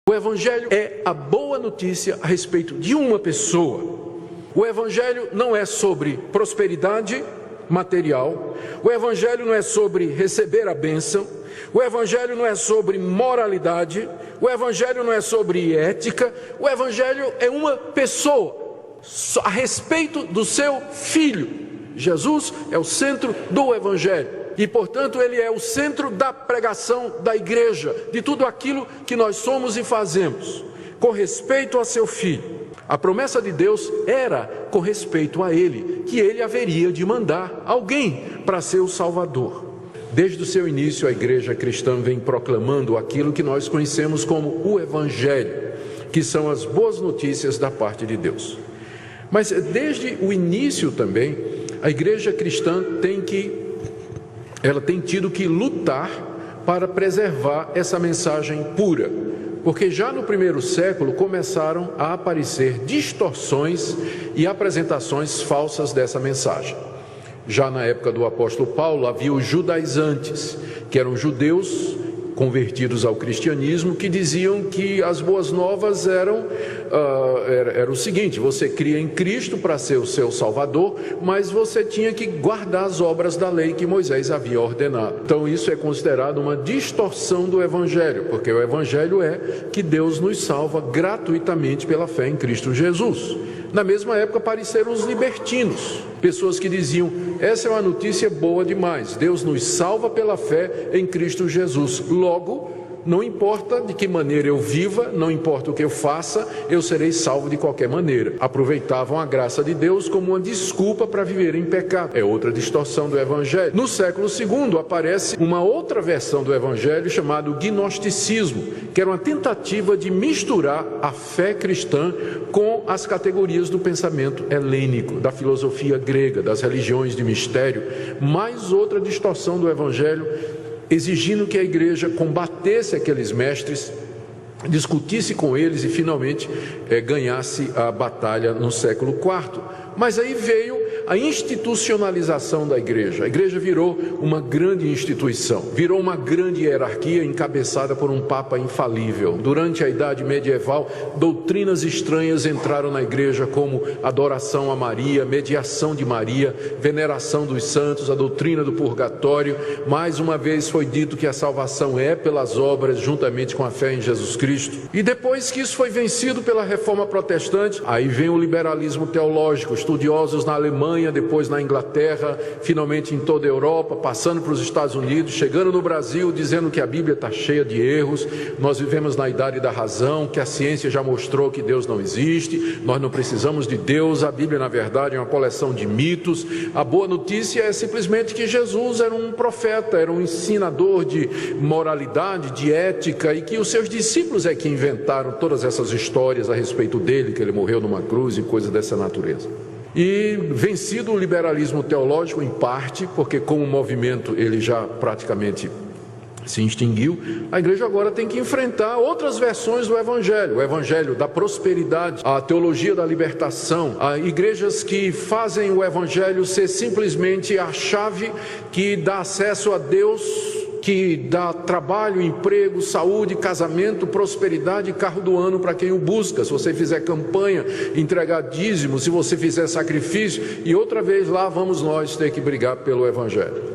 O Evangelho é a boa notícia a respeito de uma pessoa. O Evangelho não é sobre prosperidade material. O Evangelho não é sobre receber a bênção. O Evangelho não é sobre moralidade. O Evangelho não é sobre ética. O Evangelho é uma pessoa a respeito do seu Filho. Jesus é o centro do Evangelho. E, portanto, ele é o centro da pregação da igreja, de tudo aquilo que nós somos e fazemos, com respeito a seu Filho. A promessa de Deus era com respeito a ele, que ele haveria de mandar alguém para ser o Salvador. Desde o seu início, a igreja cristã vem proclamando aquilo que nós conhecemos como o Evangelho, que são as boas notícias da parte de Deus. Mas desde o início também, a igreja cristã tem tido que lutar para preservar essa mensagem pura, porque já no primeiro século começaram a aparecer distorções e apresentações falsas dessa mensagem. Já na época do apóstolo Paulo havia os judaizantes, que eram judeus convertidos ao cristianismo, que diziam que as boas novas era o seguinte: você cria em Cristo para ser o seu Salvador, mas você tinha que guardar as obras da lei que Moisés havia ordenado. Então isso é considerado uma distorção do Evangelho, porque o Evangelho é que Deus nos salva gratuitamente pela fé em Cristo Jesus. Na mesma época apareceram os libertinos, pessoas que diziam: essa é uma notícia boa demais, Deus nos salva pela fé em Cristo Jesus, logo, não importa de que maneira eu viva, não importa o que eu faça, eu serei salvo de qualquer maneira. Aproveitavam a graça de Deus como uma desculpa para viver em pecado. É outra distorção do Evangelho. No século II aparece uma outra versão do Evangelho chamado gnosticismo, que era uma tentativa de misturar a fé cristã com as categorias do pensamento helênico, da filosofia grega, das religiões de mistério. Mais outra distorção do Evangelho, exigindo que a igreja combatesse aqueles mestres, discutisse com eles e finalmente ganhasse a batalha no século IV. Mas aí veio a institucionalização da igreja. A igreja virou uma grande instituição, virou uma grande hierarquia encabeçada por um papa infalível. Durante a Idade Medieval, doutrinas estranhas entraram na igreja, como adoração a Maria, mediação de Maria, veneração dos santos, a doutrina do purgatório. Mais uma vez foi dito que a salvação é pelas obras, juntamente com a fé em Jesus Cristo. E depois que isso foi vencido pela Reforma Protestante, aí vem o liberalismo teológico, estudiosos na Alemanha, depois na Inglaterra, finalmente em toda a Europa, passando para os Estados Unidos, chegando no Brasil, dizendo que a Bíblia está cheia de erros, nós vivemos na idade da razão, que a ciência já mostrou que Deus não existe, nós não precisamos de Deus, a Bíblia na verdade é uma coleção de mitos. A boa notícia é simplesmente que Jesus era um profeta, era um ensinador de moralidade, de ética, e que os seus discípulos é que inventaram todas essas histórias a respeito dele, que ele morreu numa cruz e coisas dessa natureza. E vencido o liberalismo teológico em parte, porque como movimento ele já praticamente se extinguiu, a igreja agora tem que enfrentar outras versões do Evangelho, o Evangelho da prosperidade, a teologia da libertação, igrejas que fazem o Evangelho ser simplesmente a chave que dá acesso a Deus, que dá trabalho, emprego, saúde, casamento, prosperidade e carro do ano para quem o busca. Se você fizer campanha, entregar dízimo, se você fizer sacrifício, e outra vez lá vamos nós ter que brigar pelo Evangelho.